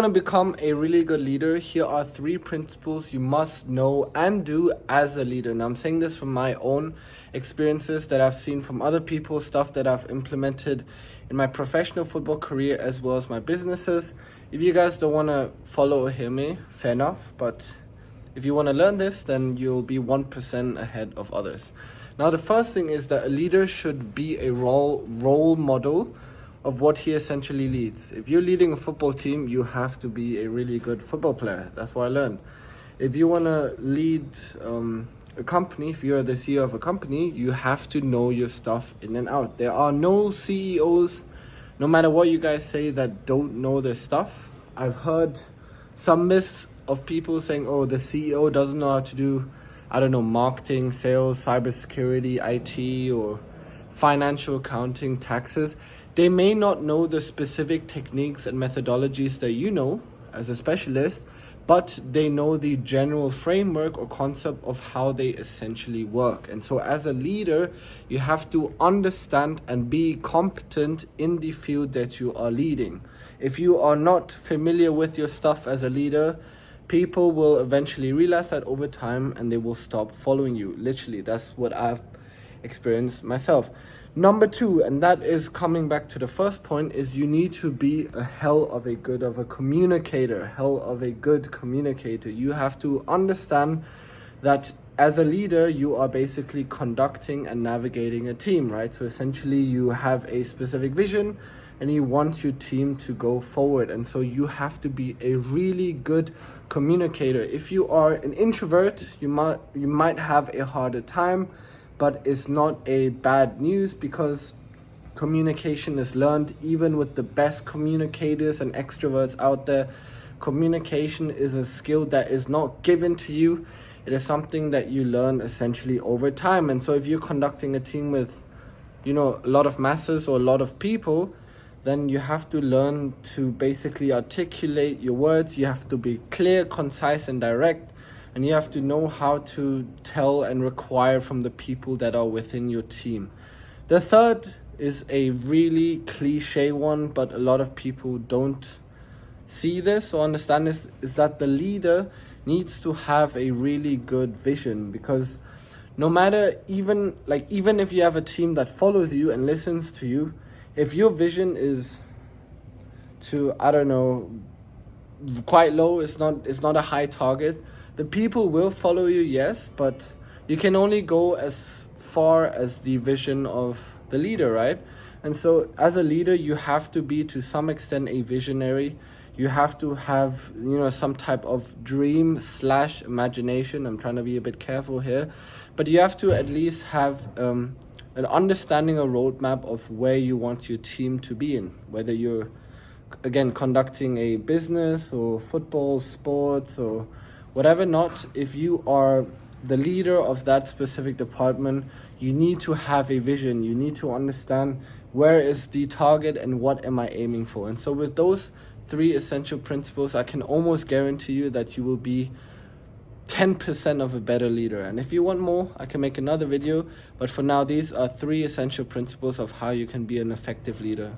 Want to become a really good leader, here are 3 principles you must know and do as a leader. Now, I'm saying this from my own experiences that I've seen from other people, stuff that I've implemented in my professional football career as well as my businesses. If you guys don't want to follow or hear me, fair enough, but if you want to learn this, then you'll be 1% ahead of others. Now, the first thing is that a leader should be a role model of what he essentially leads. If you're leading a football team, you have to be a really good football player. That's what I learned. If you want to lead a company, if you're the CEO of a company, you have to know your stuff in and out. There are no CEOs, no matter what you guys say, that don't know their stuff. I've heard some myths of people saying, oh, the CEO doesn't know how to do, I don't know, marketing, sales, cybersecurity, IT, or financial accounting, taxes. They may not know the specific techniques and methodologies that you know as a specialist, but they know the general framework or concept of how they essentially work. And so as a leader, you have to understand and be competent in the field that you are leading. If you are not familiar with your stuff as a leader, people will eventually realize that over time and they will stop following you. Literally, that's what I've experienced myself. Number 2, and that is coming back to the first point, is you need to be a hell of a good communicator. You have to understand that as a leader, you are basically conducting and navigating a team, right? So essentially you have a specific vision and you want your team to go forward. And so you have to be a really good communicator. If you are an introvert, you might have a harder time, but it's not a bad news because communication is learned. Even with the best communicators and extroverts out there, communication is a skill that is not given to you. It is something that you learn essentially over time. And so if you're conducting a team with, a lot of masses or a lot of people, then you have to learn to basically articulate your words. You have to be clear, concise, and direct. And you have to know how to tell and require from the people that are within your team. The third is a really cliche one, but a lot of people don't see this or understand this, is that the leader needs to have a really good vision. Because no matter, even if you have a team that follows you and listens to you, if your vision is to, quite low, it's not a high target, the people will follow you, yes, but you can only go as far as the vision of the leader, right? And so as a leader, you have to be to some extent a visionary. You have to have, some type of dream/imagination. I'm trying to be a bit careful here, but you have to at least have an understanding, a roadmap of where you want your team to be in, whether you're, again, conducting a business or football, sports, or whatever not. If you are the leader of that specific department, you need to have a vision. You need to understand where is the target and what am I aiming for. And so with those 3 essential principles, I can almost guarantee you that you will be 10% of a better leader. And if you want more, I can make another video. But for now, these are 3 essential principles of how you can be an effective leader.